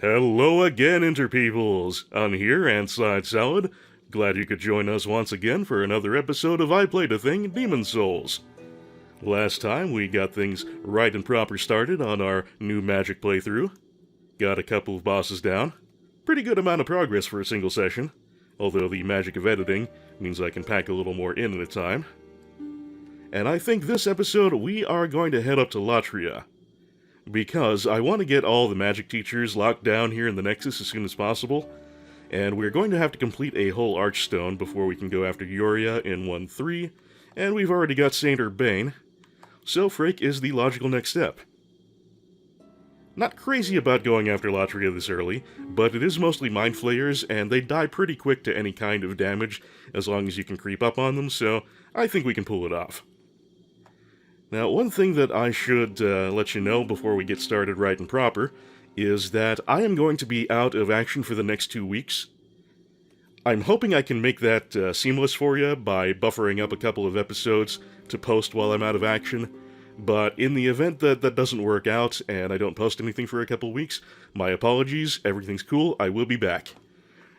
Hello again, Interpeoples! I'm here, and Side Salad. Glad you could join us once again for another episode of I Played a Thing, Demon Souls. Last time, we got things right and proper started on our new magic playthrough. Got a couple of bosses down. Pretty good amount of progress for a single session, although the magic of editing means I can pack a little more in at a time. And I think this episode we are going to head up to Latria, because I want to get all the magic teachers locked down here in the Nexus as soon as possible, and we're going to have to complete a whole Archstone before we can go after Yoria in 1-3, and we've already got Saint Urbane, so Frake is the logical next step. Not crazy about going after Latria this early, but it is mostly Mind Flayers, and they die pretty quick to any kind of damage as long as you can creep up on them, so I think we can pull it off. Now, one thing that I should let you know before we get started right and proper is that I am going to be out of action for the next 2 weeks. I'm hoping I can make that seamless for you by buffering up a couple of episodes to post while I'm out of action, but in the event that that doesn't work out and I don't post anything for a couple of weeks, my apologies, everything's cool, I will be back.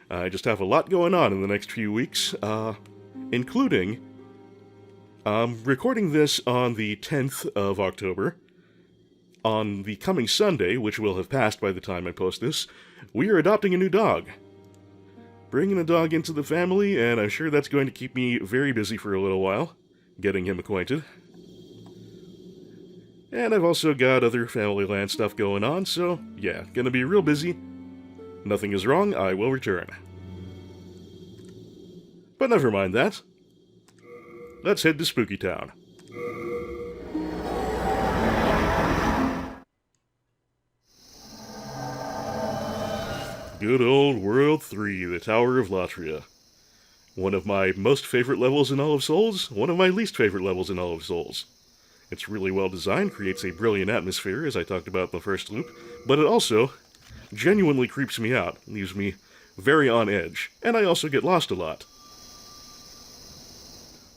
I just have a lot going on in the next few weeks, including recording this on the 10th of October. On the coming Sunday, which will have passed by the time I post this, we are adopting a new dog. Bringing a dog into the family, and I'm sure that's going to keep me very busy for a little while, getting him acquainted. And I've also got other family land stuff going on, so yeah, gonna be real busy. Nothing is wrong, I will return. But never mind that. Let's head to Spooky Town. Good old World 3, the Tower of Latria. One of my most favorite levels in all of Souls, one of my least favorite levels in all of Souls. It's really well designed, creates a brilliant atmosphere, as I talked about in the first loop, but it also genuinely creeps me out, leaves me very on edge, and I also get lost a lot.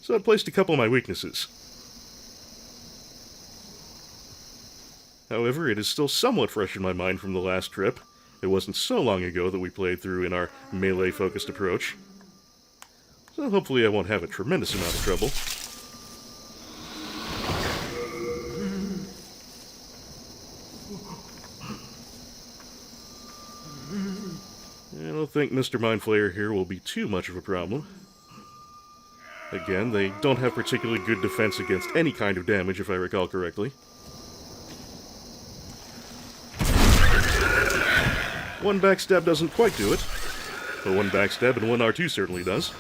So I placed a couple of my weaknesses. However, it is still somewhat fresh in my mind from the last trip. It wasn't so long ago that we played through in our melee-focused approach. So hopefully I won't have a tremendous amount of trouble. I don't think Mr. Mind Flayer here will be too much of a problem. Again, they don't have particularly good defense against any kind of damage, if I recall correctly. One backstab doesn't quite do it, but one backstab and one R2 certainly does.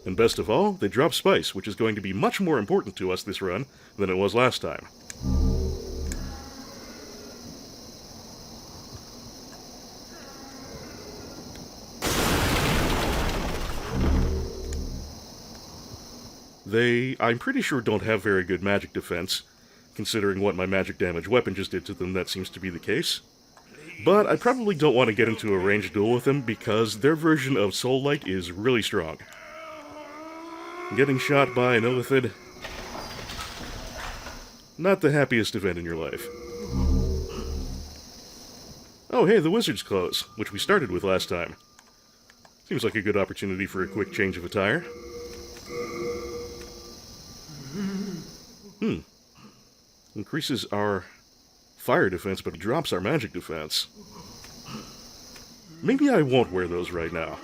And best of all, they drop Spice, which is going to be much more important to us this run than it was last time. They, I'm pretty sure, don't have very good magic defense. Considering what my magic damage weapon just did to them, that seems to be the case. But I probably don't want to get into a ranged duel with them because their version of Soul Light is really strong. Getting shot by an Illithid, not the happiest event in your life. Oh hey, the Wizard's Clothes, which we started with last time. Seems like a good opportunity for a quick change of attire. Increases our fire defense, but drops our magic defense. Maybe I won't wear those right now.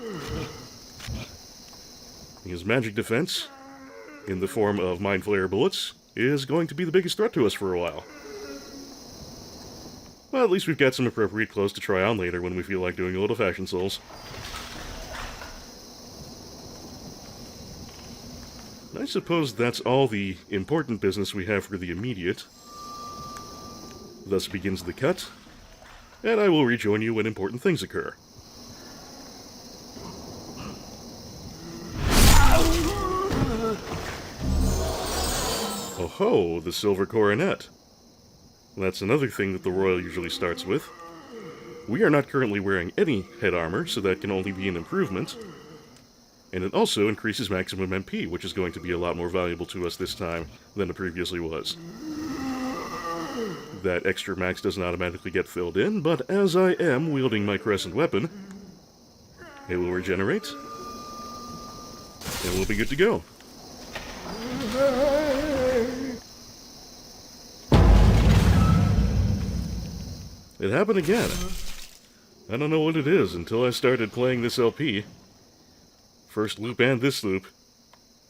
Because magic defense, in the form of Mind Flayer bullets, is going to be the biggest threat to us for a while. Well, at least we've got some appropriate clothes to try on later when we feel like doing a little fashion Souls. I suppose that's all the important business we have for the immediate. Thus begins the cut, and I will rejoin you when important things occur. Oh ho, the silver coronet. That's another thing that the Royal usually starts with. We are not currently wearing any head armor, so that can only be an improvement. And it also increases maximum MP, which is going to be a lot more valuable to us this time than it previously was. that extra max doesn't automatically get filled in, but as I am wielding my crescent weapon, it will regenerate, and we'll be good to go. It happened again. I don't know what it is until I started playing this LP. First loop and this loop.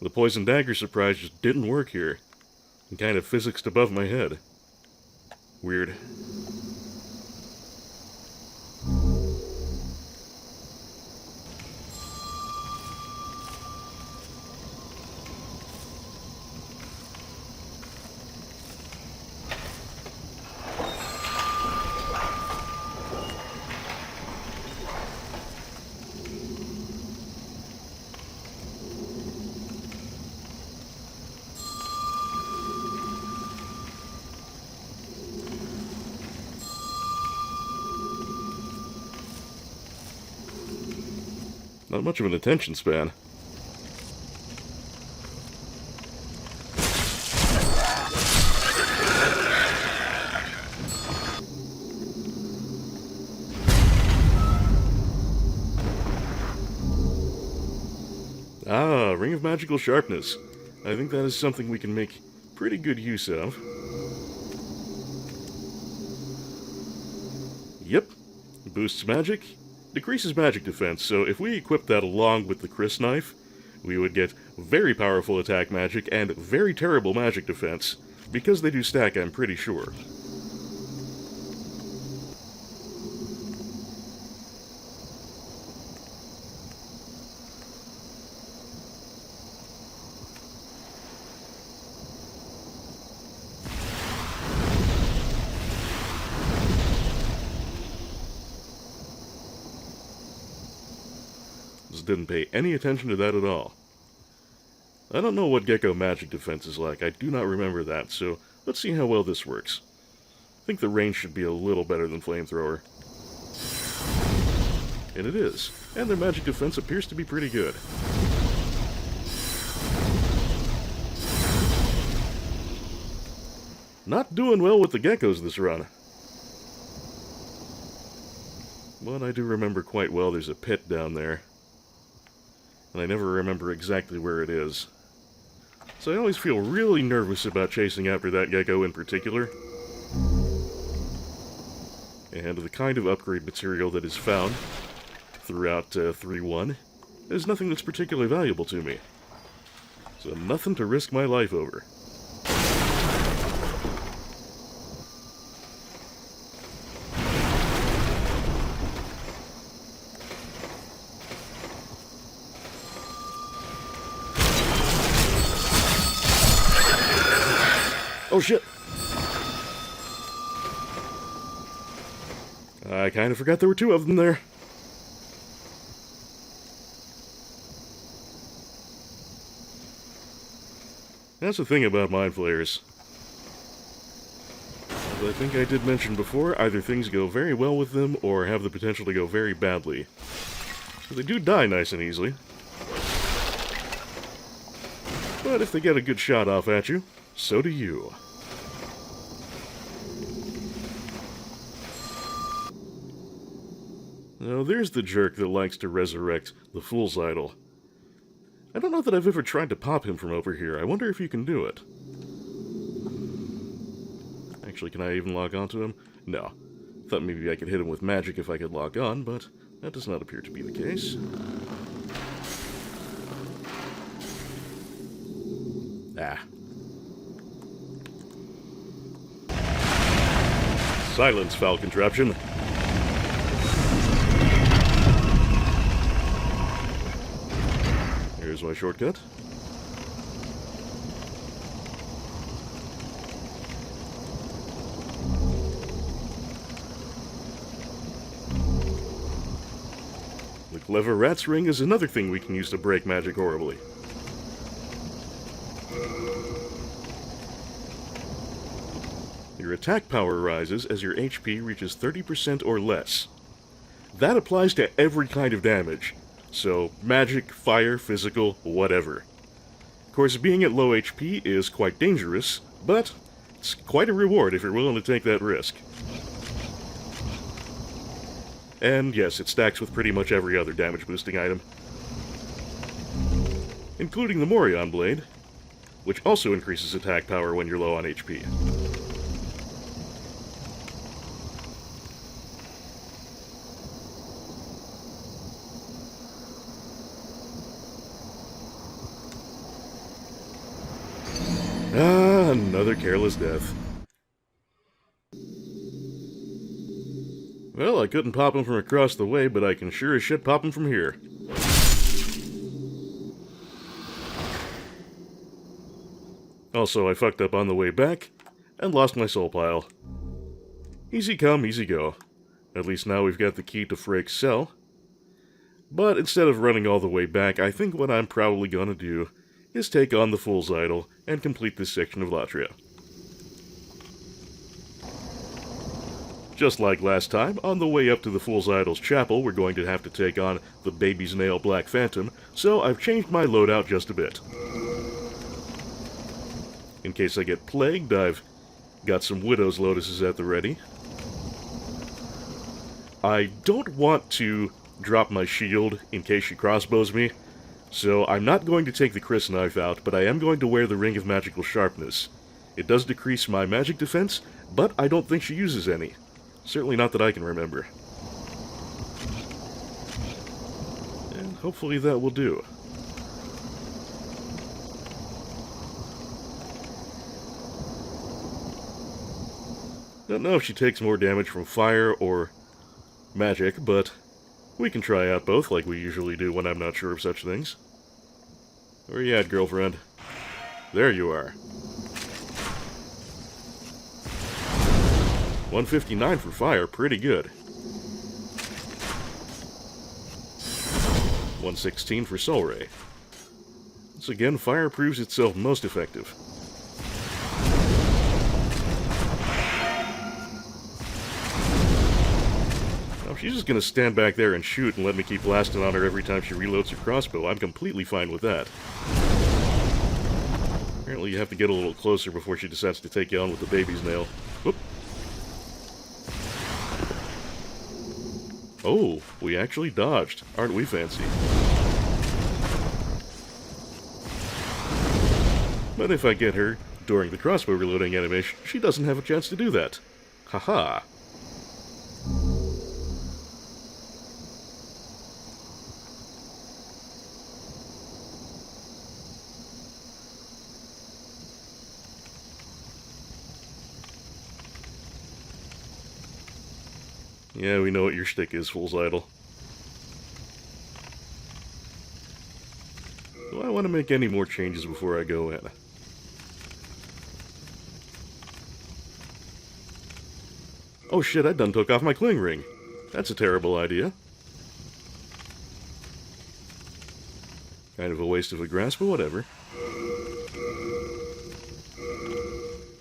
The poison dagger surprise just didn't work here. It kind of physicsed above my head. Weird. Not much of an attention span. Ah, Ring of Magical Sharpness. I think that is something we can make pretty good use of. Yep. Boosts magic, decreases magic defense, so if we equip that along with the Chris knife, we would get very powerful attack magic and very terrible magic defense. Because they do stack, I'm pretty sure. Just didn't pay any attention to that at all. I don't know what Gecko magic defense is like. I do not remember that, so let's see how well this works. I think the range should be a little better than Flamethrower. And it is. And their magic defense appears to be pretty good. Not doing well with the geckos this run. But I do remember quite well there's a pit down there. And I never remember exactly where it is. So I always feel really nervous about chasing after that gecko in particular. And the kind of upgrade material that is found throughout 3.1 is nothing that's particularly valuable to me. So nothing to risk my life over. Oh shit! I kind of forgot there were two of them there. That's the thing about Mind Flayers. As I think I did mention before, either things go very well with them or have the potential to go very badly. So they do die nice and easily. But if they get a good shot off at you, so do you. Now, there's the jerk that likes to resurrect the Fool's Idol. I don't know that I've ever tried to pop him from over here. I wonder if you can do it. Actually, can I even log on to him? No. Thought maybe I could hit him with magic if I could log on, but that does not appear to be the case. Ah. Silence, foul contraption. Here's my shortcut. The clever rat's ring is another thing we can use to break magic horribly. Your attack power rises as your HP reaches 30% or less. That applies to every kind of damage. So, magic, fire, physical, whatever. Of course, being at low HP is quite dangerous, but It's quite a reward if you're willing to take that risk. And yes, it stacks with pretty much every other damage boosting item, including the Morion Blade, which also increases attack power when you're low on HP. Ah, another careless death. Well, I couldn't pop him from across the way, but I can sure as shit pop him from here. Also, I fucked up on the way back, and lost my soul pile. Easy come, easy go. At least now we've got the key to Freyk's cell. But instead of running all the way back, I think what I'm probably gonna do is take on the Fool's Idol and complete this section of Latria. Just like last time, on the way up to the Fool's Idol's chapel, we're going to have to take on the Baby's Nail Black Phantom, so I've changed my loadout just a bit. In case I get plagued, I've got some Widow's Lotuses at the ready. I don't want to drop my shield in case she crossbows me, so I'm not going to take the Chris knife out, but I am going to wear the Ring of Magical Sharpness. It does decrease my magic defense, but I don't think she uses any. Certainly not that I can remember. And hopefully that will do. Don't know if she takes more damage from fire or magic, but we can try out both like we usually do when I'm not sure of such things. Where you at, girlfriend? There you are. 159 for fire, pretty good. 116 for Soul Ray. Once again, fire proves itself most effective. Now, if she's just gonna stand back there and shoot and let me keep blasting on her every time she reloads her crossbow, I'm completely fine with that. Apparently you have to get a little closer before she decides to take you on with the baby's nail. Whoop. Oh, we actually dodged. Aren't we fancy? But if I get her during the crossbow reloading animation, she doesn't have a chance to do that. Haha. Yeah, we know what your shtick is, Fool's Idol. Do I want to make any more changes before I go in? Oh shit, I done took off my cling ring. That's a terrible idea. Kind of a waste of a grasp, but whatever.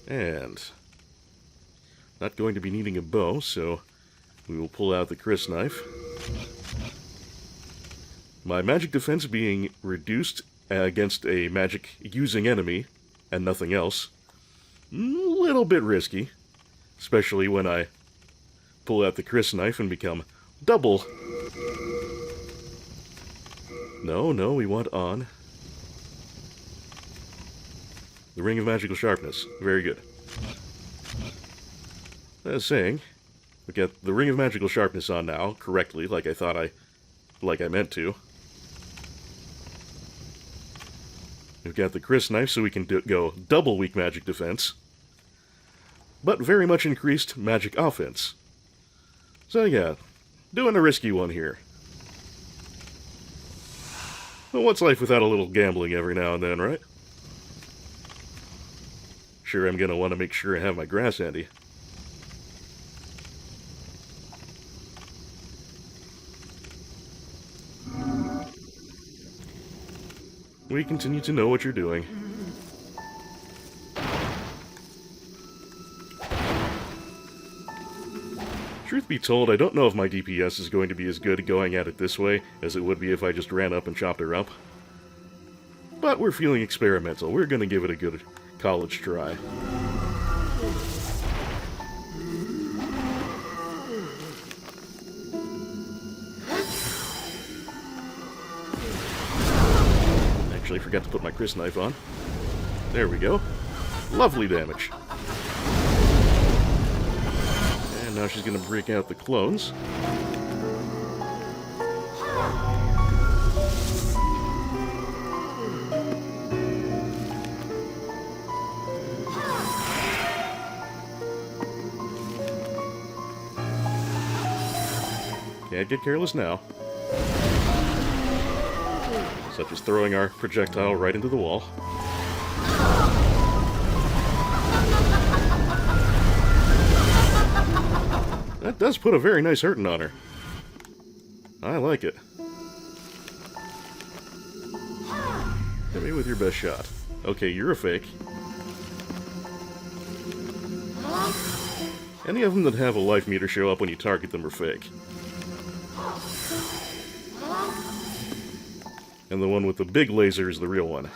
And not going to be needing a bow, so we will pull out the Chris knife. My magic defense being reduced against a magic-using enemy, and nothing else. A little bit risky. Especially when I pull out the Chris knife and become double. No, we want on. The Ring of Magical Sharpness. Very good. As I was saying, we get the Ring of Magical Sharpness on now, correctly, like I meant to. We've got the Chris knife, so we can go double weak magic defense, but very much increased magic offense. So yeah, doing a risky one here. Well, what's life without a little gambling every now and then, right? Sure, I'm gonna want to make sure I have my grass handy. We continue to know what you're doing. Truth be told, I don't know if my DPS is going to be as good going at it this way as it would be if I just ran up and chopped her up. But we're feeling experimental. We're going to give it a good college try. forgot to put my Chris knife on. There we go. Lovely damage. And now she's going to break out the clones. Can't get careless now. Such as throwing our projectile right into the wall. That does put a very nice hurting on her. I like it. Hit me with your best shot. Okay, you're a fake. Any of them that have a life meter show up when you target them are fake. And the one with the big laser is the real one.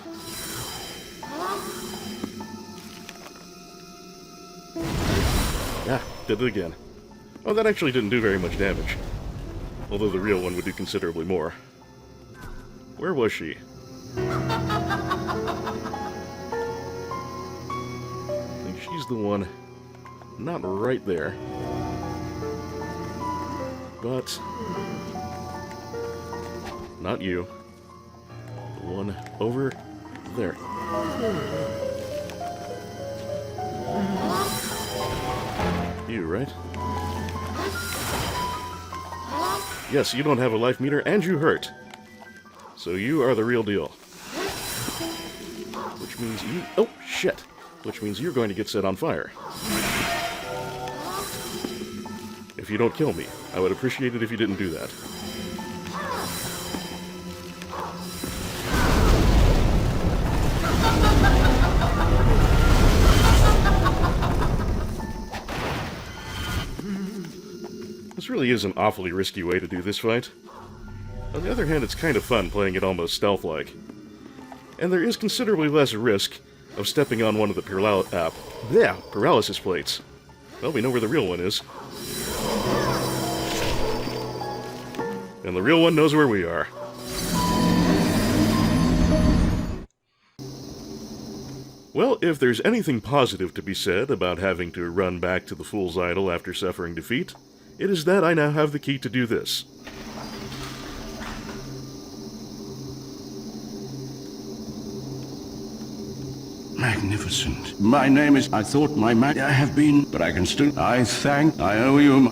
Ah, did it again. Oh, that actually didn't do very much damage. Although the real one would do considerably more. Where was she? I think she's the one not right there. But not you. The one over there. You, right? Yes, you don't have a life meter, and you hurt. So you are the real deal. Which means you... Oh, shit! Which means you're going to get set on fire. If you don't kill me, I would appreciate it if you didn't do that. This really is an awfully risky way to do this fight. On the other hand, it's kind of fun playing it almost stealth-like. And there is considerably less risk of stepping on one of the paralysis plates. Well, we know where the real one is. And the real one knows where we are. Well, if there's anything positive to be said about having to run back to the Fool's Idol after suffering defeat, it is that I now have the key to do this. Magnificent. My name is... I thought I have been, but I can still... I owe you...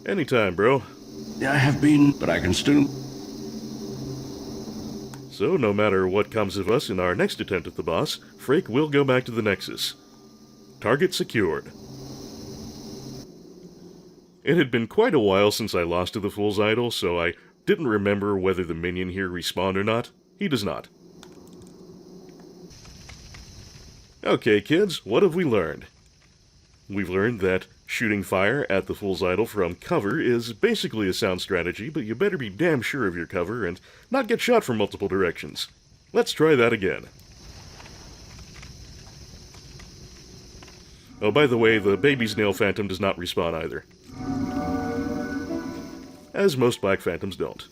Anytime, bro. I have been, but I can still... So, no matter what comes of us in our next attempt at the boss, Frake will go back to the Nexus. Target secured. It had been quite a while since I lost to the Fool's Idol, so I didn't remember whether the minion here respawned or not. He does not. Okay, kids, what have we learned? We've learned that shooting fire at the Fool's Idol from cover is basically a sound strategy, but you better be damn sure of your cover and not get shot from multiple directions. Let's try that again. Oh, by the way, the baby snail phantom does not respawn either. As most black phantoms don't.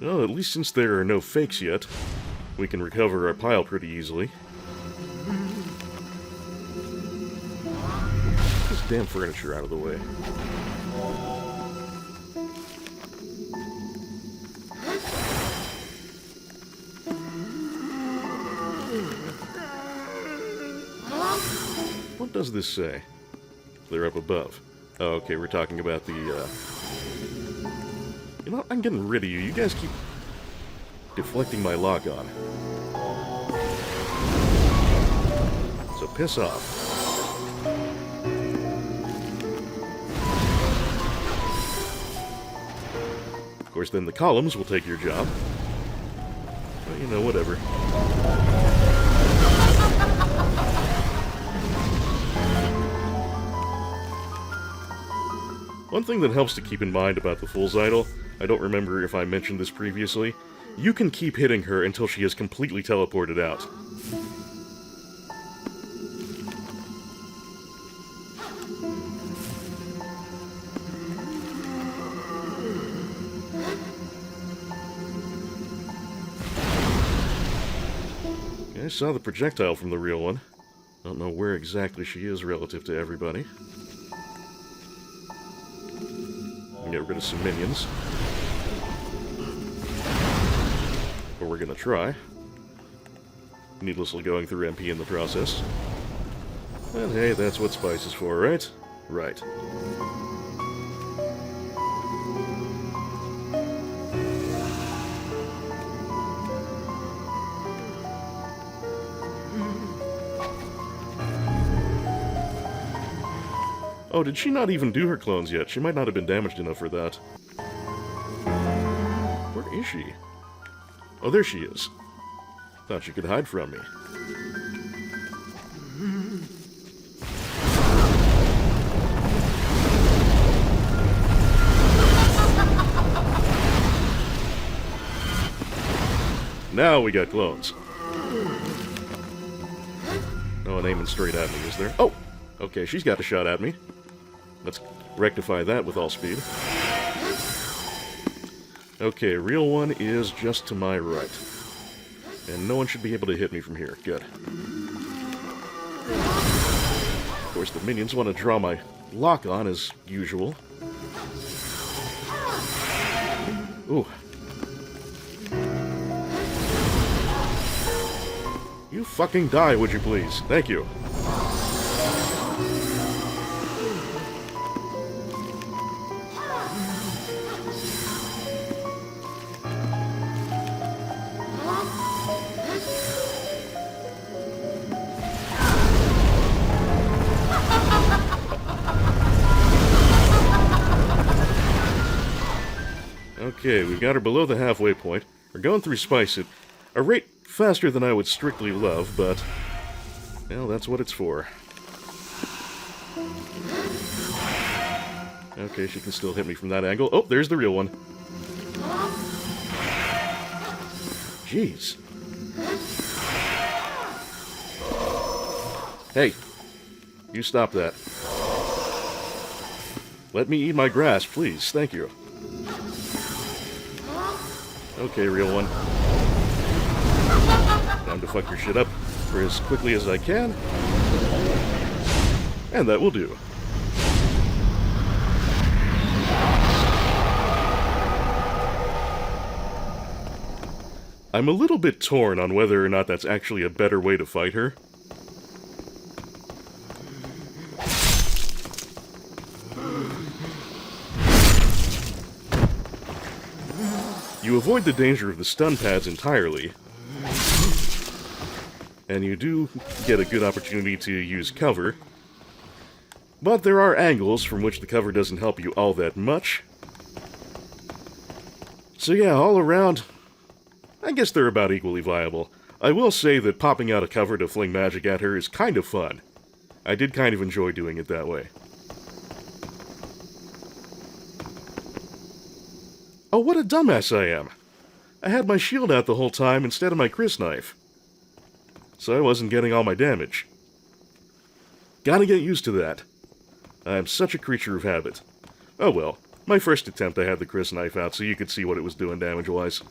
Well, at least since there are no fakes yet, we can recover our pile pretty easily. Get this damn furniture out of the way. What does this say? They're up above. Oh, okay, we're talking about the, You know what? I'm getting rid of you. You guys keep deflecting my lock on. So piss off. Of course, then the columns will take your job. But, you know, whatever. One thing that helps to keep in mind about the Fool's Idol, I don't remember if I mentioned this previously, you can keep hitting her until she is completely teleported out. I saw the projectile from the real one. Don't know where exactly she is relative to everybody. Get rid of some minions. But we're gonna try. Needlessly going through MP in the process. And hey, that's what Spice is for, right? Right. Oh, did she not even do her clones yet? She might not have been damaged enough for that. Where is she? Oh, there she is. Thought she could hide from me. Now we got clones. No one aiming straight at me, is there? Oh! Okay, she's got a shot at me. Let's rectify that with all speed. Okay, real one is just to my right. And no one should be able to hit me from here. Good. Of course, the minions want to draw my lock on as usual. Ooh. You fucking die, would you please? Thank you. Okay, we've got her below the halfway point. We're going through Spice at a rate faster than I would strictly love, but, well, that's what it's for. Okay, she can still hit me from that angle. Oh, there's the real one. Jeez. Hey, you stop that. Let me eat my grass, please. Thank you. Okay, real one. Time to fuck your shit up for as quickly as I can. And that will do. I'm a little bit torn on whether or not that's actually a better way to fight her. You avoid the danger of the stun pads entirely, and you do get a good opportunity to use cover, but there are angles from which the cover doesn't help you all that much. So yeah, all around, I guess they're about equally viable. I will say that popping out a cover to fling magic at her is kind of fun. I did kind of enjoy doing it that way. Oh, what a dumbass I am. I had my shield out the whole time instead of my Chris knife. So I wasn't getting all my damage. Gotta get used to that. I'm such a creature of habit. Oh well, my first attempt I had the Chris knife out so you could see what it was doing damage-wise.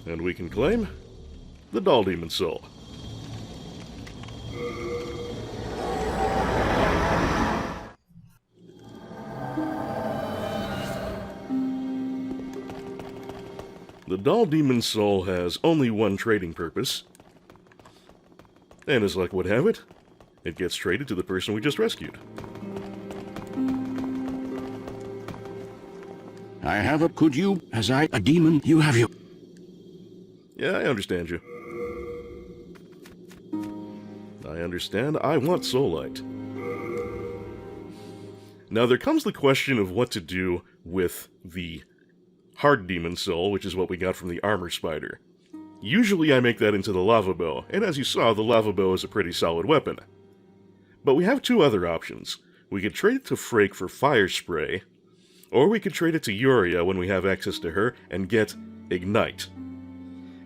And we can claim the Doll Demon Soul. The Doll Demon Soul has only one trading purpose, and as luck would have it, it gets traded to the person we just rescued. I have a... Could you, as I, a demon, you have you... Yeah, I understand you. I understand. I want Soulite. Now, there comes the question of what to do with the Hard Demon Soul, which is what we got from the Armor Spider. Usually I make that into the lava bow, and as you saw, the lava bow is a pretty solid weapon. But we have two other options. We could trade it to Frake for fire spray, or we could trade it to Yuria when we have access to her and get Ignite.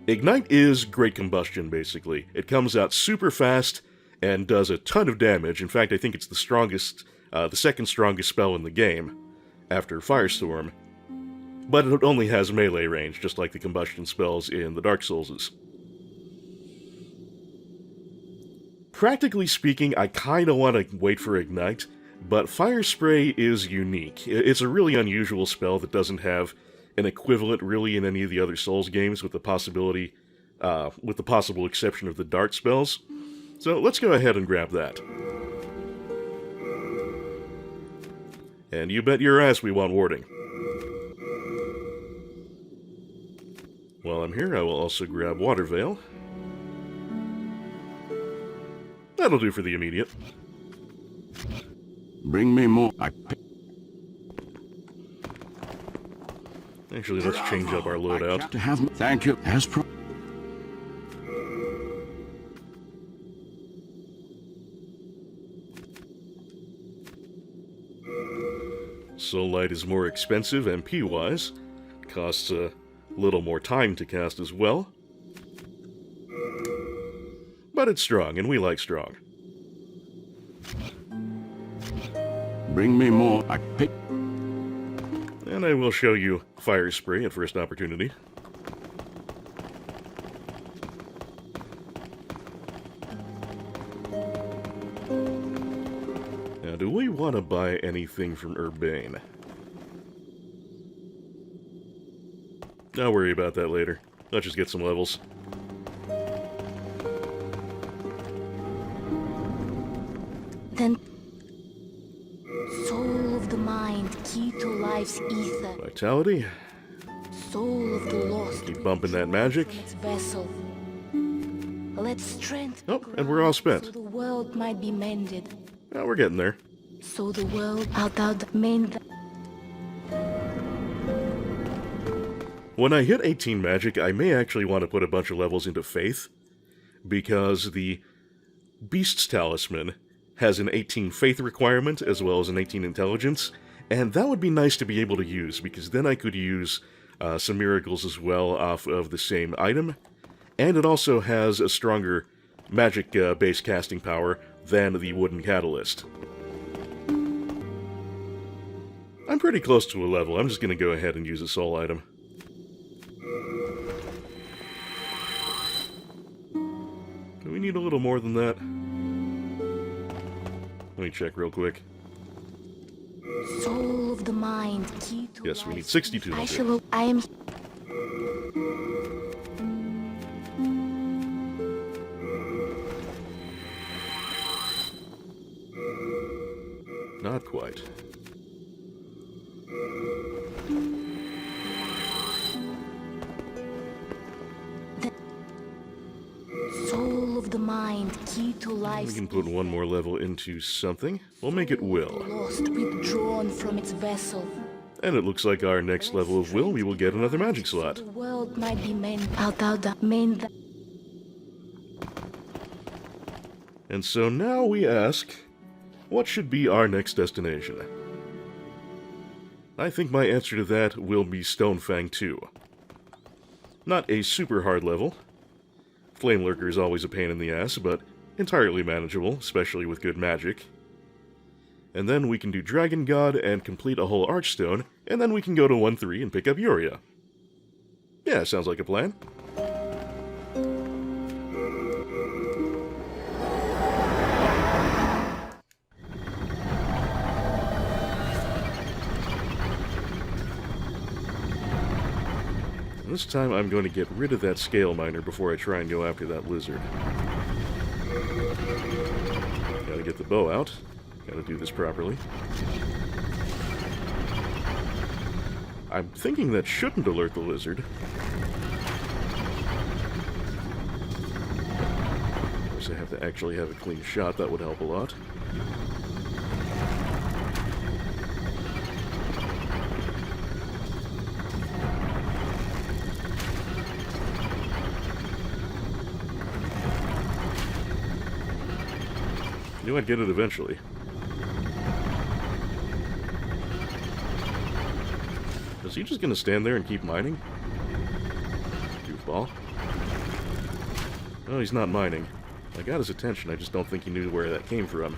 Ignite is great combustion, basically. It comes out super fast and does a ton of damage. In fact, I think it's the second strongest spell in the game, after Firestorm. But it only has melee range, just like the combustion spells in the Dark Soulses. Practically speaking, I kinda want to wait for Ignite, but Fire Spray is unique. It's a really unusual spell that doesn't have an equivalent really in any of the other Souls games, with the possible exception of the Dart spells. So let's go ahead and grab that. And you bet your ass we want warding. While I'm here, I will also grab Water Veil. That'll do for the immediate. Bring me more. Actually, let's change up our loadout. To have. Thank you. As pro. Soul Light is more expensive MP-wise. Costs a little more time to cast as well. But it's strong, and we like strong. Bring me more. And I will show you Fire Spray at first opportunity. Now, do we want to buy anything from Urbane? I'll worry about that later. Let's just get some levels. Then, soul of the mind, key to life's ether. Vitality. Soul of the lost. Keep bumping that magic. From its vessel. Let strength. Oh, and we're all spent. So the world might be mended. Well, we're getting there. So the world out mend. When I hit 18 magic, I may actually want to put a bunch of levels into Faith, because the Beast's Talisman has an 18 Faith requirement as well as an 18 Intelligence, and that would be nice to be able to use, because then I could use some miracles as well off of the same item, and it also has a stronger magic-based casting power than the Wooden Catalyst. I'm pretty close to a level. I'm just going to go ahead and use a soul item. Do we need a little more than that? Let me check real quick. Soul of the mind, key to Yes, we need life's 6200. I am. Not quite. Soul of the mind, key to We life's can put one more level into something. We'll make it Will. lost, withdrawn from its vessel. And it looks like our next level of Will, we will get another magic slot. The world might be mended. And so now we ask, what should be our next destination? I think my answer to that will be Stonefang 2. Not a super hard level. Flame Lurker is always a pain in the ass, but entirely manageable, especially with good magic. And then we can do Dragon God and complete a whole Archstone, and then we can go to 1-3 and pick up Yuria. Yeah, sounds like a plan. This time I'm going to get rid of that scale miner before I try and go after that lizard. Gotta get the bow out. Gotta do this properly. I'm thinking that shouldn't alert the lizard. Of course, I have to actually have a clean shot. That would help a lot. Knew I'd get it eventually. Is he just gonna stand there and keep mining? Goofball. Oh, he's not mining. I got his attention, I just don't think he knew where that came from.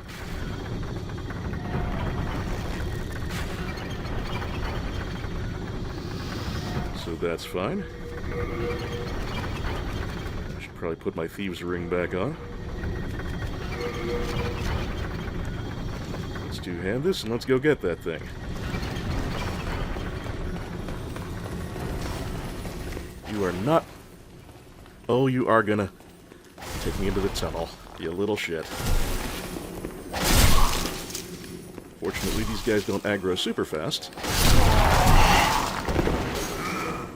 So that's fine. I should probably put my thieves' ring back on. Let's two-hand this and let's go get that thing. You are not... Oh, you are gonna take me into the tunnel, you little shit. Fortunately, these guys don't aggro super fast.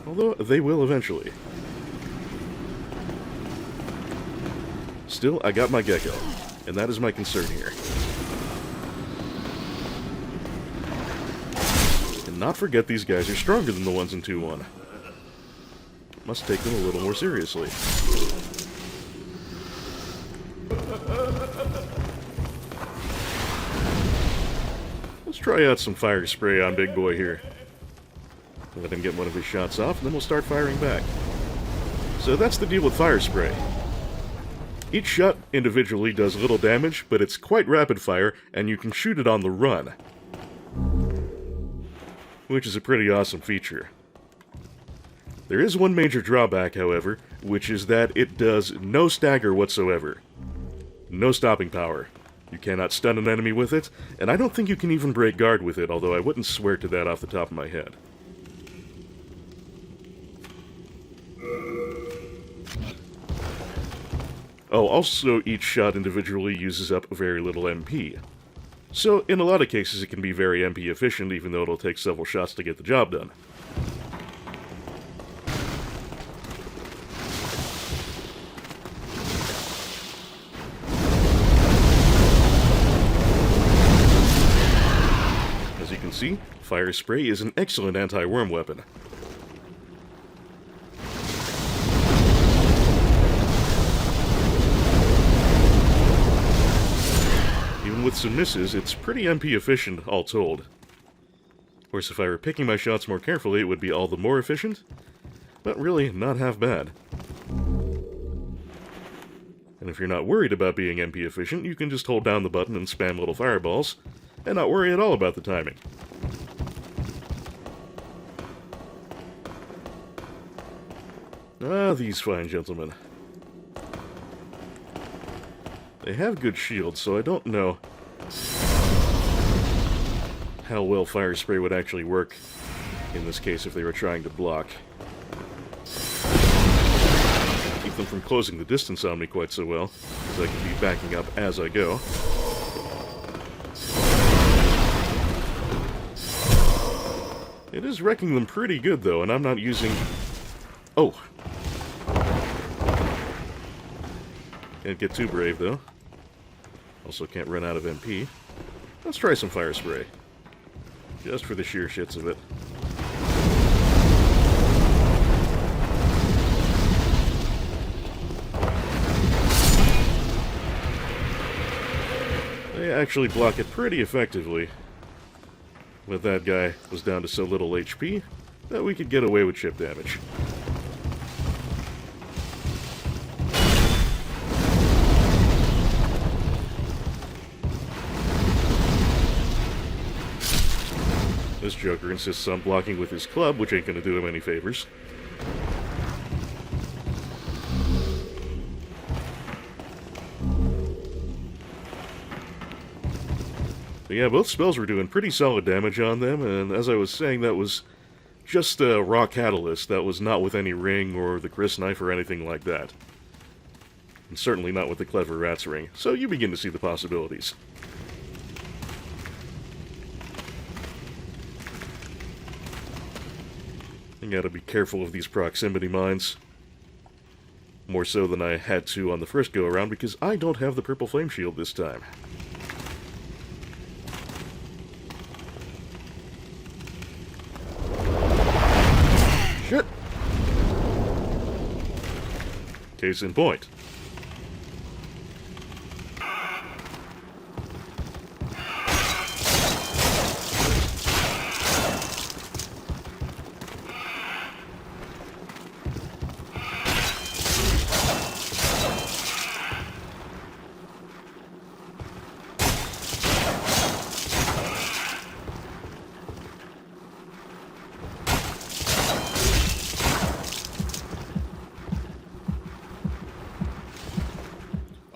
Although, they will eventually. Still, I got my gecko, and that is my concern here. And not forget these guys are stronger than the ones in 2-1. Must take them a little more seriously. Let's try out some fire spray on Big Boy here. Let him get one of his shots off, and then we'll start firing back. So that's the deal with fire spray. Each shot individually does little damage, but it's quite rapid fire, and you can shoot it on the run. Which is a pretty awesome feature. There is one major drawback, however, which is that it does no stagger whatsoever. No stopping power. You cannot stun an enemy with it, and I don't think you can even break guard with it, although I wouldn't swear to that off the top of my head. Oh, also each shot individually uses up very little MP. So, in a lot of cases it can be very MP efficient, even though it'll take several shots to get the job done. As you can see, fire spray is an excellent anti-worm weapon. With some misses, it's pretty MP efficient, all told. Of course, if I were picking my shots more carefully, it would be all the more efficient, but really, not half bad. And if you're not worried about being MP efficient, you can just hold down the button and spam little fireballs, and not worry at all about the timing. Ah, these fine gentlemen. They have good shields, so I don't know how well fire spray would actually work in this case if they were trying to block. Keep them from closing the distance on me quite so well, so I can be backing up as I go. It is wrecking them pretty good, though, and I'm not using... Oh! Can't get too brave, though. Also can't run out of MP. Let's try some fire spray. Just for the sheer shits of it. They actually block it pretty effectively. But that guy was down to so little HP that we could get away with chip damage. This joker insists on blocking with his club, which ain't gonna do him any favors. But yeah, both spells were doing pretty solid damage on them, and as I was saying, that was just a raw catalyst. That was not with any ring or the grist knife or anything like that. And certainly not with the clever rat's ring, so you begin to see the possibilities. You gotta be careful of these proximity mines. More so than I had to on the first go-around, because I don't have the purple flame shield this time. Shit! Case in point.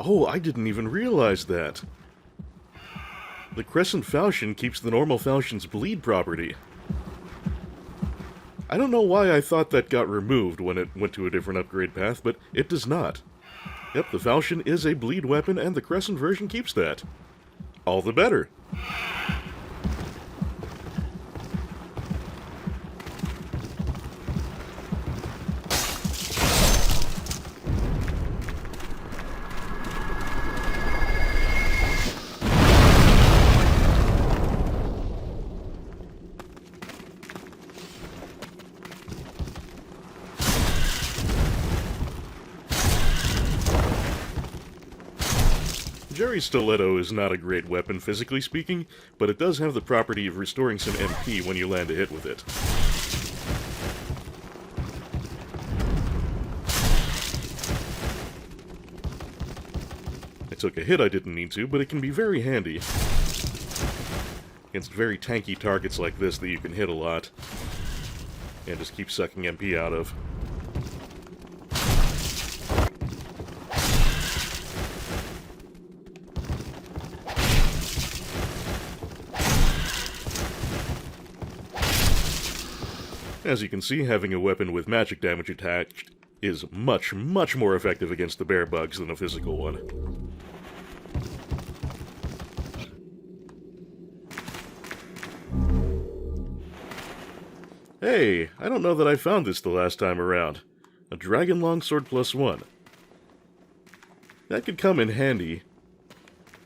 Oh, I didn't even realize that. The Crescent Falchion keeps the normal Falchion's bleed property. I don't know why I thought that got removed when it went to a different upgrade path, but it does not. Yep, the Falchion is a bleed weapon, and the Crescent version keeps that. All the better. Jerry's Stiletto is not a great weapon, physically speaking, but it does have the property of restoring some MP when you land a hit with it. I took a hit I didn't need to, but it can be very handy against very tanky targets like this that you can hit a lot and just keep sucking MP out of. As you can see, having a weapon with magic damage attached is much, much more effective against the bear bugs than a physical one. Hey, I don't know that I found this the last time around. A Dragon Longsword +1. That could come in handy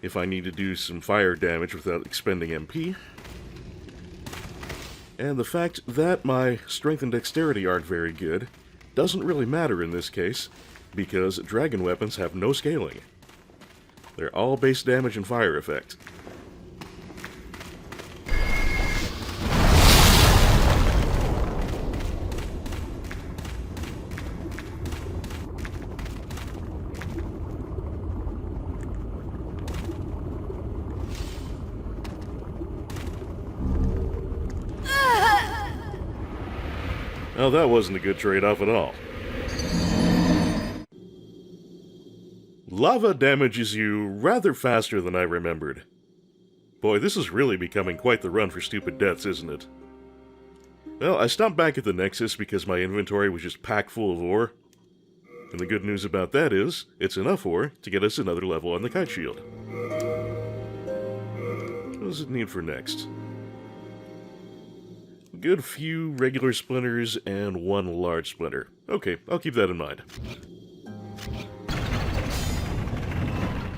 if I need to do some fire damage without expending MP. And the fact that my strength and dexterity aren't very good doesn't really matter in this case, because dragon weapons have no scaling. They're all base damage and fire effect. Well, that wasn't a good trade-off at all. Lava damages you rather faster than I remembered. Boy, this is really becoming quite the run for stupid deaths, isn't it? Well, I stopped back at the Nexus because my inventory was just packed full of ore. And the good news about that is, it's enough ore to get us another level on the kite shield. What does it need for next? Good few regular splinters and one large splinter. Okay, I'll keep that in mind.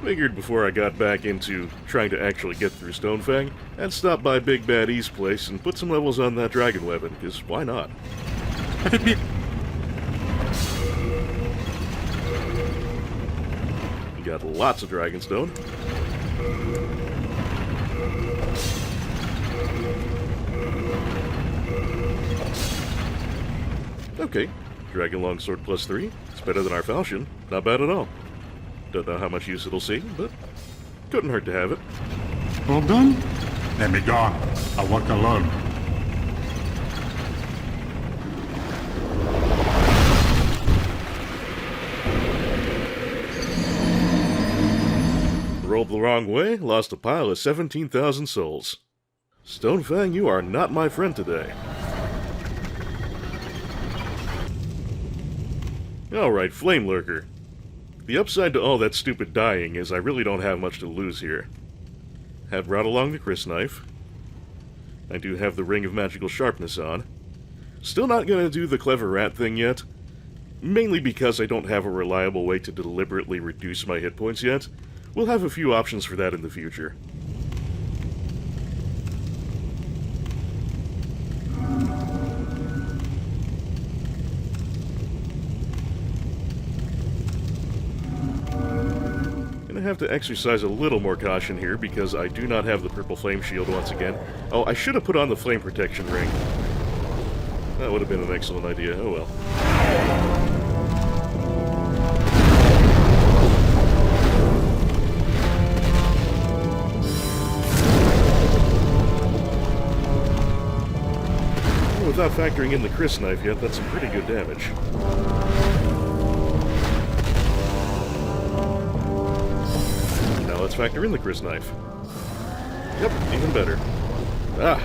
Figured before I got back into trying to actually get through Stonefang, I'd stop by Big Bad E's place and put some levels on that dragon weapon, because why not? You got lots of Dragonstone. Okay, Dragon Longsword +3. It's better than our Falchion. Not bad at all. Don't know how much use it'll see, but couldn't hurt to have it. All done? Then be gone. I work alone. Rolled the wrong way, lost a pile of 17,000 souls. Stonefang, you are not my friend today. Alright, Flame Lurker. The upside to all that stupid dying is I really don't have much to lose here. Have brought along the Crysknife. I do have the Ring of Magical Sharpness on. Still not gonna do the Clever Rat thing yet. Mainly because I don't have a reliable way to deliberately reduce my hit points yet. We'll have a few options for that in the future. Have to exercise a little more caution here because I do not have the purple flame shield once again. Oh, I should have put on the flame protection ring. That would have been an excellent idea. Oh well. Without factoring in the Crysknife yet, that's some pretty good damage. factor in the Chris knife. Yep, even better. Ah,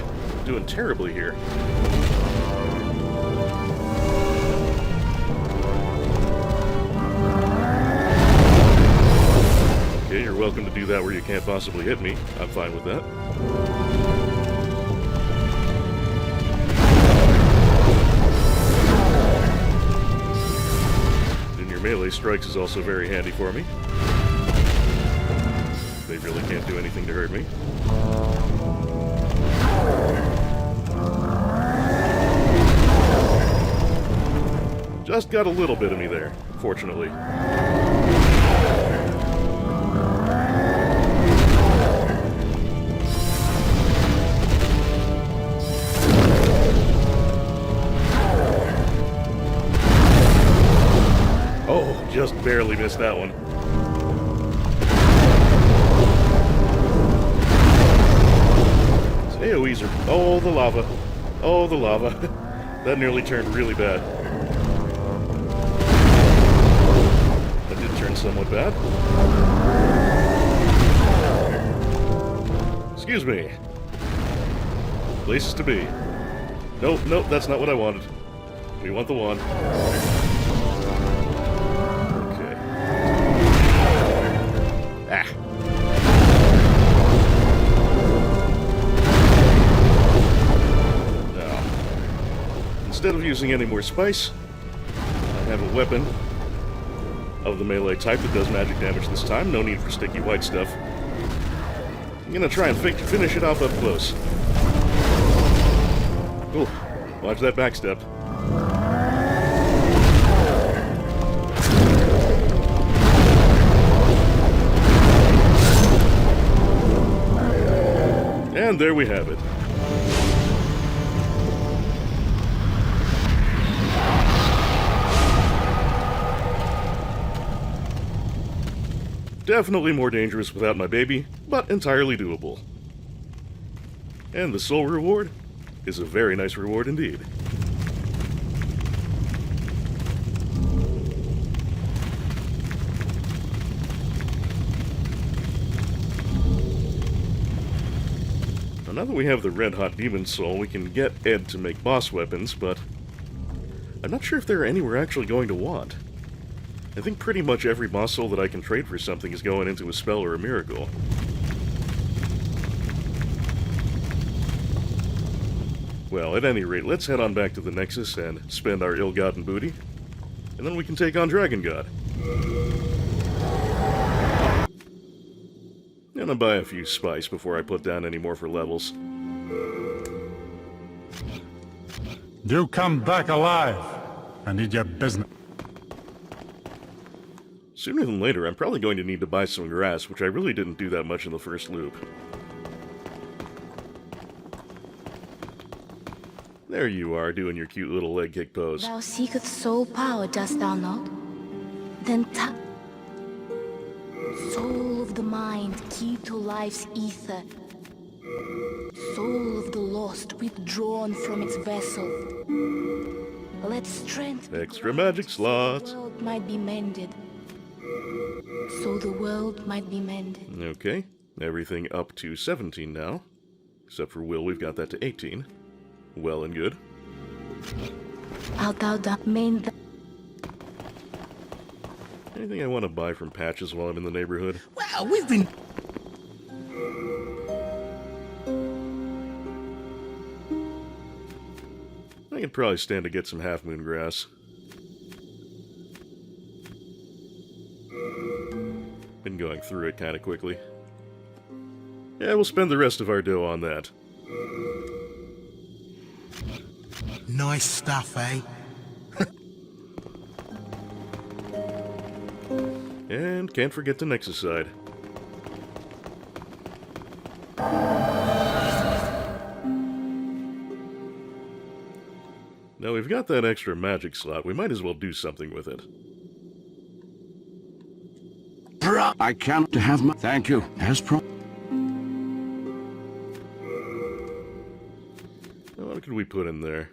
doing terribly here. Okay, you're welcome to do that where you can't possibly hit me. I'm fine with that. And your melee strikes is also very handy for me. They really can't do anything to hurt me. Just got a little bit of me there, fortunately. Oh, just barely missed that one. AoEs are... Oh, the lava. Oh, the lava. That nearly turned really bad. That did turn somewhat bad. Excuse me. Places to be. Nope, nope, that's not what I wanted. We want the wand. Okay. Ah. Instead of using any more spice, I have a weapon of the melee type that does magic damage this time. No need for sticky white stuff. I'm gonna try and finish it off up close. Ooh, watch that backstep. And there we have it. Definitely more dangerous without my baby, but entirely doable. And the soul reward is a very nice reward indeed. Now that we have the red-hot demon soul, we can get Ed to make boss weapons, but I'm not sure if there are any we're actually going to want. I think pretty much every boss soul that I can trade for something is going into a spell or a miracle. Well, at any rate, let's head on back to the Nexus and spend our ill-gotten booty, and then we can take on Dragon God. And I'll buy a few spice before I put down any more for levels. You come back alive. I need your business. Sooner than later, I'm probably going to need to buy some grass, which I really didn't do that much in the first loop. There you are, doing your cute little leg kick pose. Thou seekest soul power, dost thou not? Then soul of the mind, key to life's ether. Soul of the lost, withdrawn from its vessel. Let strength Extra magic slots. So the world might be mended. So the world might be mended. Okay, everything up to 17 now. Except for Will, we've got that to 18. Well and good. Art thou mend the... Anything I want to buy from Patches while I'm in the neighborhood? Wow, we've been... I could probably stand to get some half-moon grass. Been going through it kind of quickly. Yeah, we'll spend the rest of our dough on that. Nice stuff, eh? And can't forget the Nexus side. Now we've got that extra magic slot, we might as well do something with it. I can't have my... Thank you. As pro... What could we put in there?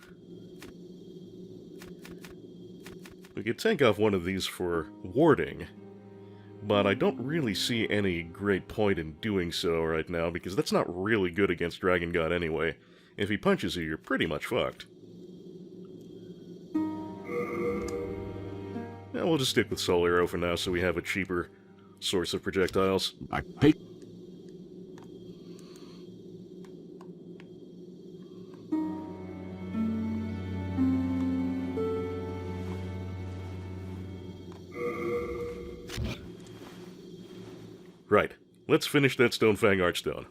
We could take off one of these for warding, but I don't really see any great point in doing so right now, because that's not really good against Dragon God anyway. If he punches you, you're pretty much fucked. Yeah, we'll just stick with Soul Arrow for now, so we have a cheaper source of projectiles. I pick. Right. Let's finish that Stonefang Archstone.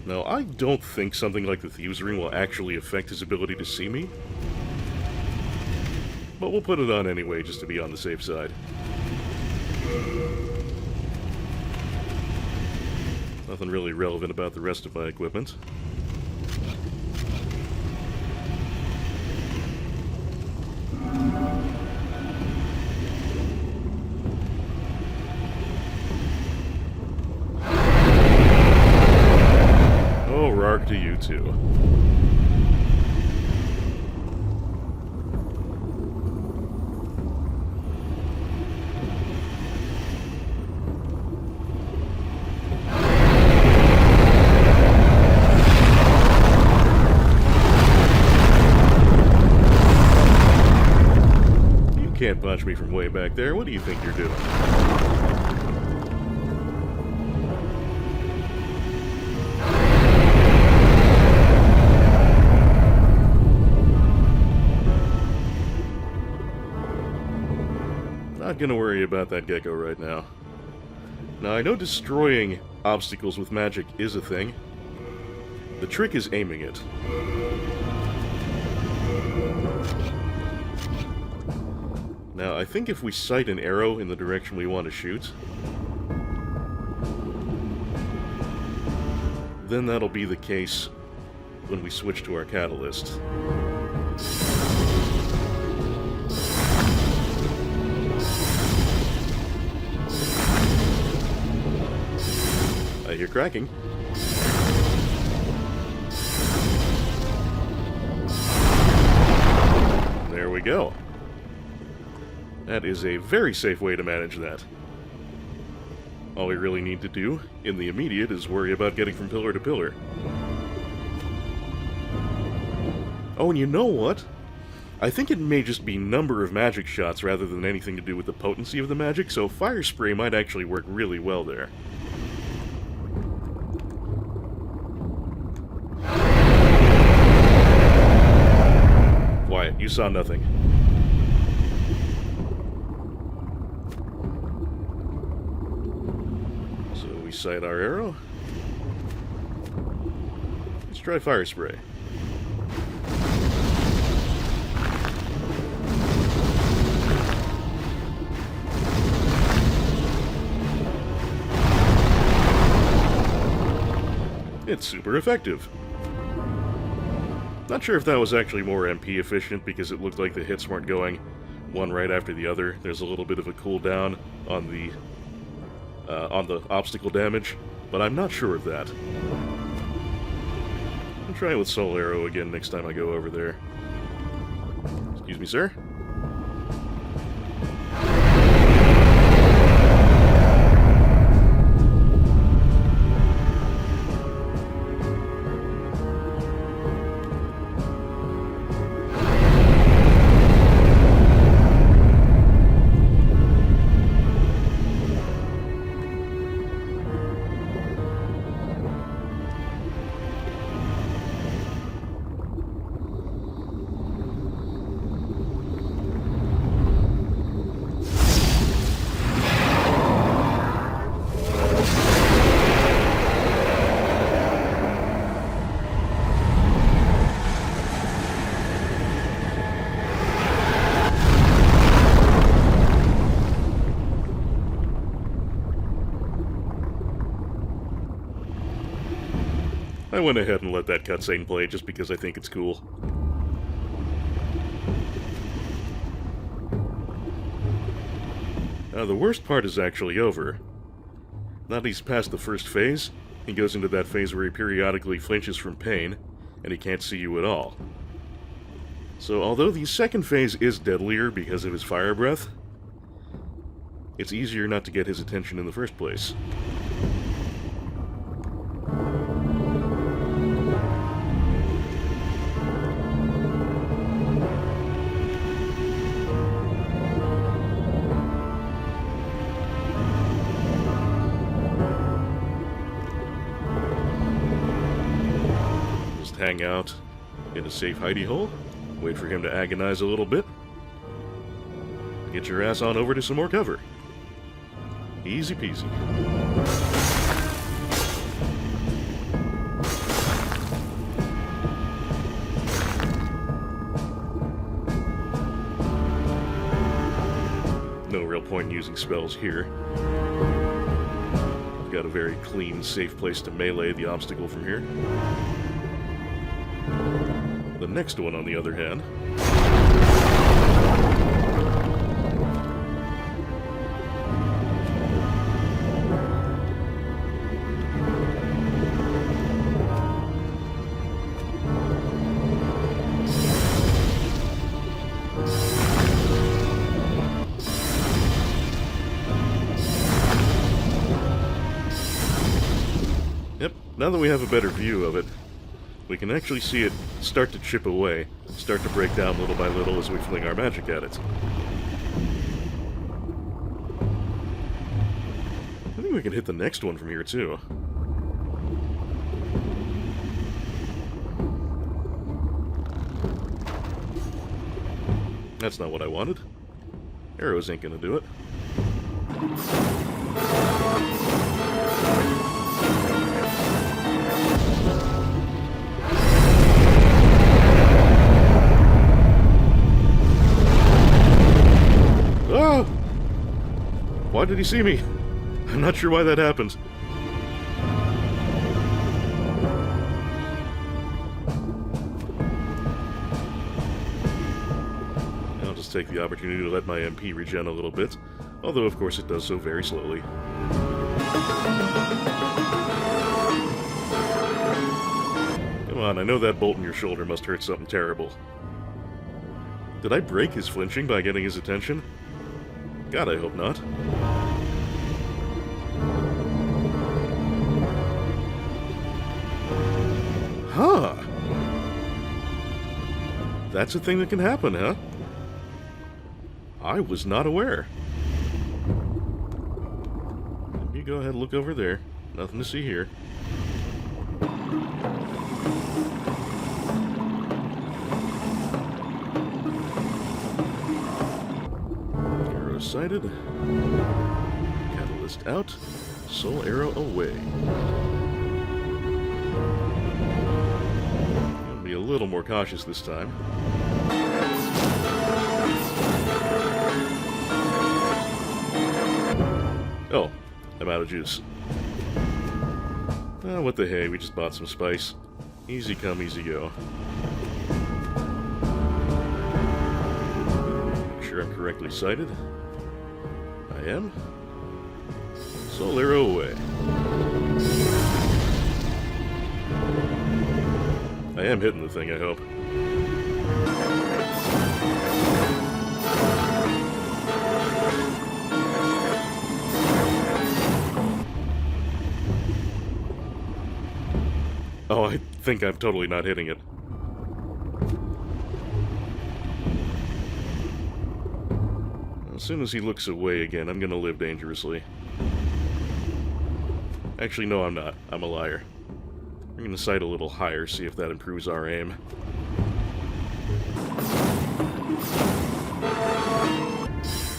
Now, I don't think something like the Thieves' Ring will actually affect his ability to see me. But we'll put it on anyway, just to be on the safe side. Nothing really relevant about the rest of my equipment. To you too. You can't punch me from way back there. What do you think you're doing? Not gonna worry about that gecko right now. Now, I know destroying obstacles with magic is a thing. The trick is aiming it. Now, I think if we sight an arrow in the direction we want to shoot, then that'll be the case when we switch to our catalyst. I hear cracking. There we go. That is a very safe way to manage that. All we really need to do, in the immediate, is worry about getting from pillar to pillar. Oh, and you know what? I think it may just be number of magic shots rather than anything to do with the potency of the magic, so Fire Spray might actually work really well there. Quiet, you saw nothing. So we sight our arrow. Let's try Fire Spray. It's super effective. Not sure if that was actually more MP efficient because it looked like the hits weren't going one right after the other. There's a little bit of a cooldown on the obstacle damage, but I'm not sure of that. I'll try it with Soul Arrow again next time I go over there. Excuse me, sir? I went ahead and let that cutscene play just because I think it's cool. The worst part is actually over. Now that he's past the first phase, he goes into that phase where he periodically flinches from pain, and he can't see you at all. So although the second phase is deadlier because of his fire breath, it's easier not to get his attention in the first place. Just hang out in a safe hidey hole, wait for him to agonize a little bit, get your ass on over to some more cover. Easy peasy. No real point in using spells here. We've got a very clean, safe place to melee the obstacle from here. The next one, on the other hand, now that we have a better view of it, we can actually see it start to chip away, start to break down little by little as we fling our magic at it. I think we can hit the next one from here, too. That's not what I wanted. Arrows ain't gonna do it. Oh! Why did he see me? I'm not sure why that happened. I'll just take the opportunity to let my MP regen a little bit, although of course it does so very slowly. Come on, I know that bolt in your shoulder must hurt something terrible. Did I break his flinching by getting his attention? God, I hope not. Huh. That's a thing that can happen, huh? I was not aware. You go ahead and look over there. Nothing to see here. Arrow sighted. Catalyst out. Soul arrow away. I'll be a little more cautious this time. Oh, I'm out of juice. Ah, what the hey, we just bought some spice. Easy come, easy go. Make sure I'm correctly sighted. I am. Soul arrow away. I am hitting the thing, I hope. Oh, I think I'm totally not hitting it. As soon as he looks away again, I'm gonna live dangerously. Actually, no, I'm not. I'm a liar. I'm gonna sight a little higher, see if that improves our aim.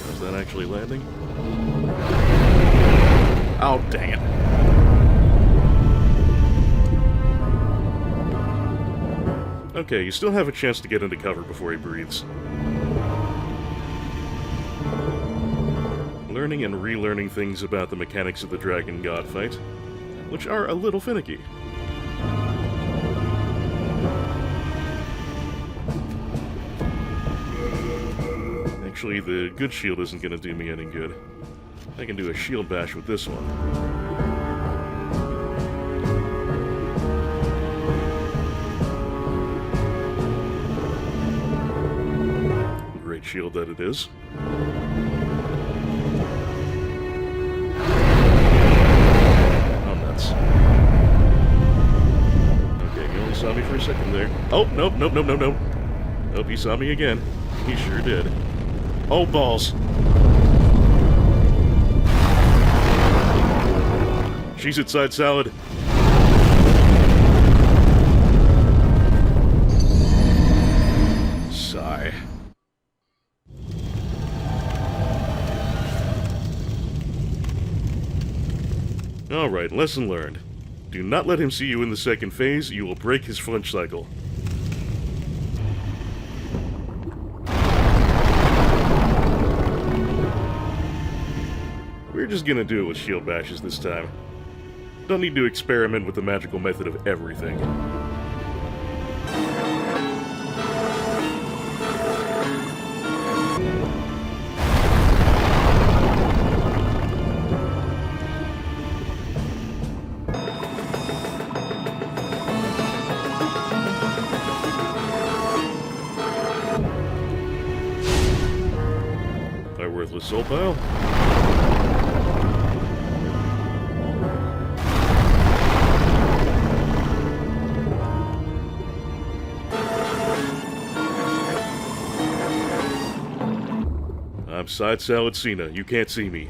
Is that actually landing? Oh, dang it. Okay, you still have a chance to get into cover before he breathes. Learning and relearning things about the mechanics of the Dragon God fight, which are a little finicky. Actually, the good shield isn't going to do me any good. I can do a shield bash with this one. Great shield that it is. Oh, nuts. Okay, he only saw me for a second there. Oh, nope, nope, nope, nope, nope. Nope, he saw me again. He sure did. Oh, balls. She's at side salad. Sigh. Alright, lesson learned. Do not let him see you in the second phase, you will break his flinch cycle. We're just gonna do it with shield bashes this time. Don't need to experiment with the magical method of everything. Our worthless soul pile. I'm Side Salad Cena. You can't see me.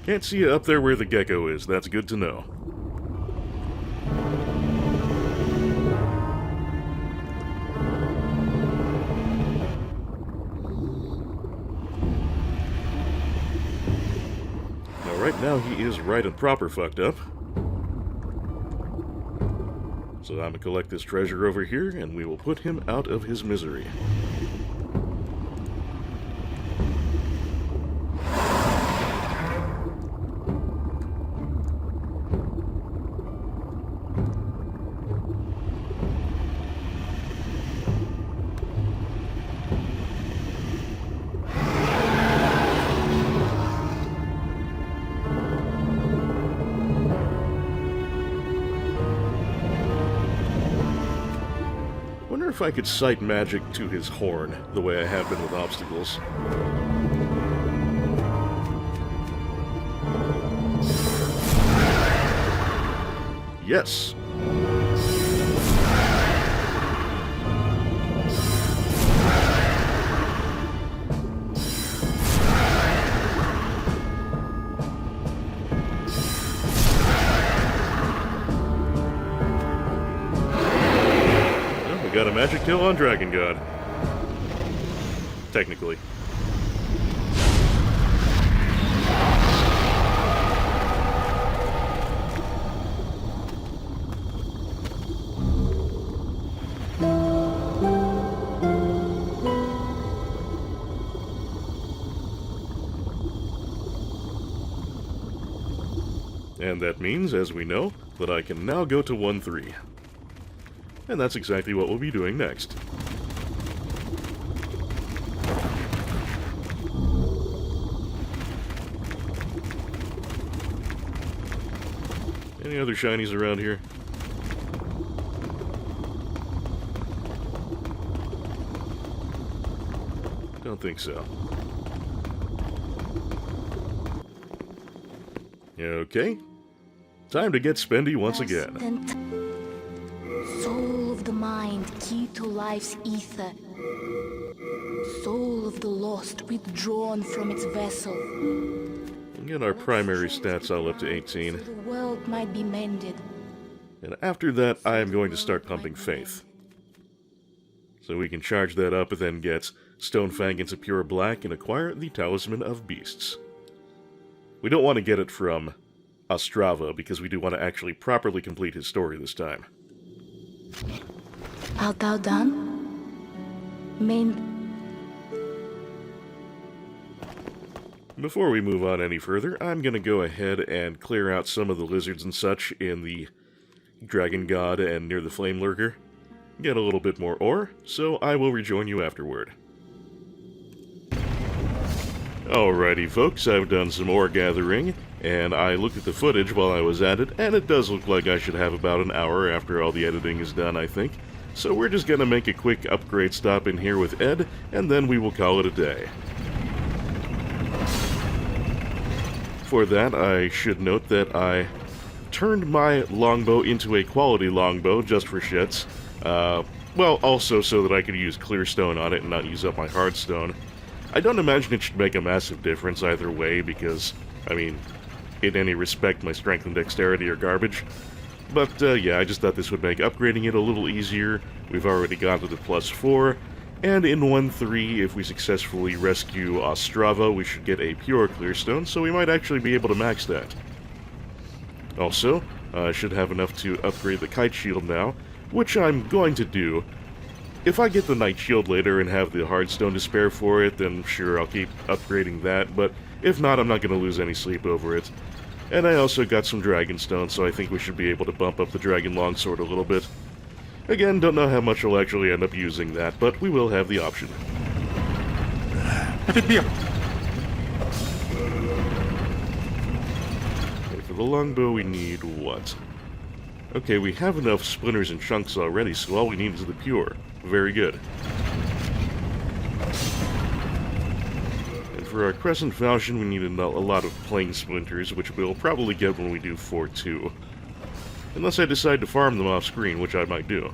Can't see you up there where the gecko is. That's good to know. Right now he is right and proper fucked up. So I'm gonna collect this treasure over here and we will put him out of his misery. If I could cite magic to his horn, the way I have been with obstacles. Yes! Got a magic kill on Dragon God. Technically. And that means, as we know, that I can now go to 1-3. And that's exactly what we'll be doing next. Any other shinies around here? Don't think so. Okay. Time to get spendy once again. Soul of the mind, key to life's ether. Soul of the lost, withdrawn from its vessel. Get our primary stats all up to 18. So the world might be mended. And after that, I am going to start pumping faith. So we can charge that up and then get Stonefang into pure black and acquire the Talisman of Beasts. We don't want to get it from Ostrava because we do want to actually properly complete his story this time. Art thou done? Before we move on any further, I'm gonna go ahead and clear out some of the lizards and such in the Dragon God and near the Flame Lurker. Get a little bit more ore, so I will rejoin you afterward. Alrighty folks, I've done some ore gathering, and I looked at the footage while I was at it, and it does look like I should have about an hour after all the editing is done, I think. So we're just gonna make a quick upgrade stop in here with Ed, and then we will call it a day. For that, I should note that I turned my longbow into a quality longbow just for shits. Well, also so that I could use clear stone on it and not use up my hard stone. I don't imagine it should make a massive difference either way because, I mean, in any respect, my strength and dexterity are garbage. But, yeah, I just thought this would make upgrading it a little easier. We've already got to the +4. And in 1-3, if we successfully rescue Ostrava, we should get a pure clearstone, so we might actually be able to max that. Also, I should have enough to upgrade the kite shield now, which I'm going to do. If I get the knight shield later and have the hardstone to spare for it, then sure, I'll keep upgrading that, but if not, I'm not going to lose any sleep over it. And I also got some dragonstone, so I think we should be able to bump up the dragon longsword a little bit. Again, don't know how much I'll actually end up using that, but we will have the option. Okay, for the longbow we need what? Okay, we have enough splinters and chunks already, so all we need is the pure. Very good. And for our crescent falchion, we need a lot of plain splinters, which we'll probably get when we do 4-2. Unless I decide to farm them off screen, which I might do.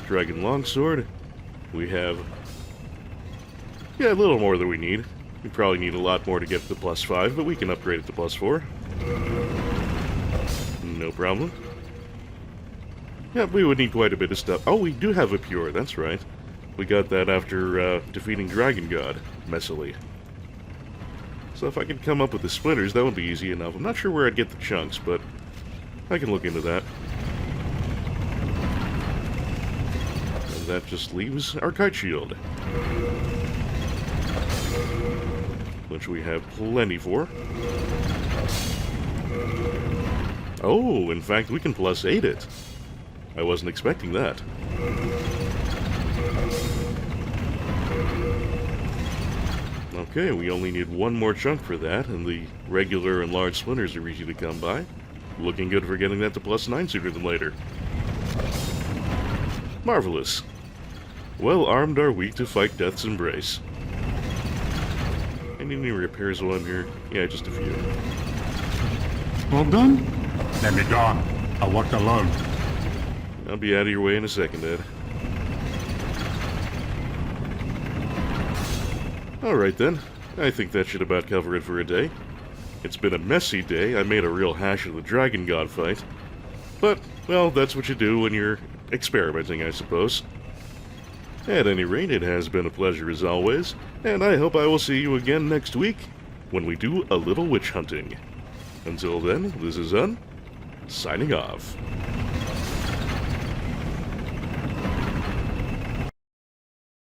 Dragon longsword. We have... yeah, a little more than we need. We probably need a lot more to get to the +5, but we can upgrade it to +4. No problem. Yeah, we would need quite a bit of stuff. Oh, we do have a pure, that's right. We got that after defeating Dragon God, messily. So if I could come up with the splinters, that would be easy enough. I'm not sure where I'd get the chunks, but I can look into that. And that just leaves our kite shield, which we have plenty for. Oh, in fact, we can +8 it. I wasn't expecting that. Okay, we only need one more chunk for that, and the regular and large splinters are easy to come by. Looking good for getting that to +9 sooner than later. Marvelous. Well armed are we to fight death's embrace. Any repairs while I'm here? Yeah, just a few. All done? Let me gone. I'll work alone. I'll be out of your way in a second, Ed. Alright then, I think that should about cover it for a day. It's been a messy day. I made a real hash of the Dragon God fight. But, well, that's what you do when you're experimenting, I suppose. At any rate, it has been a pleasure as always, and I hope I will see you again next week when we do a little witch hunting. Until then, this is Un, signing off.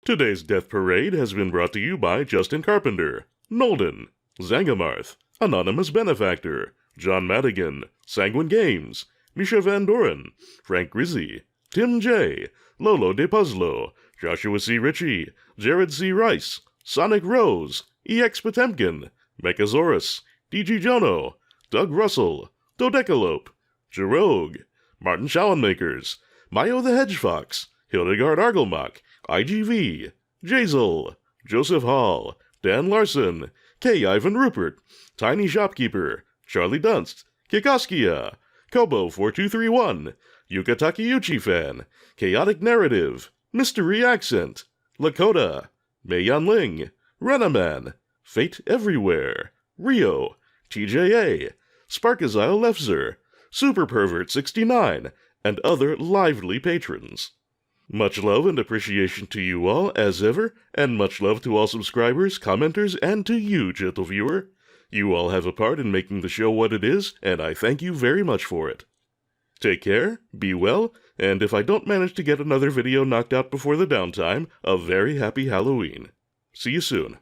Today's Death Parade has been brought to you by Justin Carpenter, Nolden, Zangamarth, Anonymous Benefactor, John Madigan, Sanguine Games, Misha Van Doren, Frank Grizzy, Tim J., Lolo De Puzzlo, Joshua C. Ritchie, Jared C. Rice, Sonic Rose, EX Potemkin, Mechasaurus, DG Jono, Doug Russell, Dodecalope, Jerogue, Martin Schallenmakers, Mayo the Hedgefox, Hildegard Argelmach, IGV, Jazel, Joseph Hall, Dan Larson, K. Ivan Rupert, Tiny Shopkeeper, Charlie Dunst, Kikoskia, Kobo4231, Yuka Takeuchi Fan, Chaotic Narrative, Mystery Accent, Lakota, Meiyan Ling, Renaman, Fate Everywhere, Rio, TJA, Sparkazile Lefzer, Super Pervert 69, and other lively patrons. Much love and appreciation to you all, as ever, and much love to all subscribers, commenters, and to you, gentle viewer. You all have a part in making the show what it is, and I thank you very much for it. Take care, be well, and if I don't manage to get another video knocked out before the downtime, a very happy Halloween. See you soon.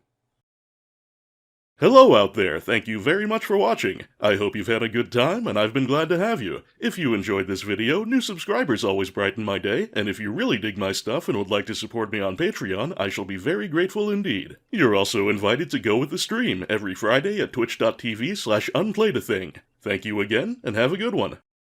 Hello out there, thank you very much for watching. I hope you've had a good time, and I've been glad to have you. If you enjoyed this video, new subscribers always brighten my day, and if you really dig my stuff and would like to support me on Patreon, I shall be very grateful indeed. You're also invited to go with the stream every Friday at twitch.tv/unplayedathing. Thank you again, and have a good one.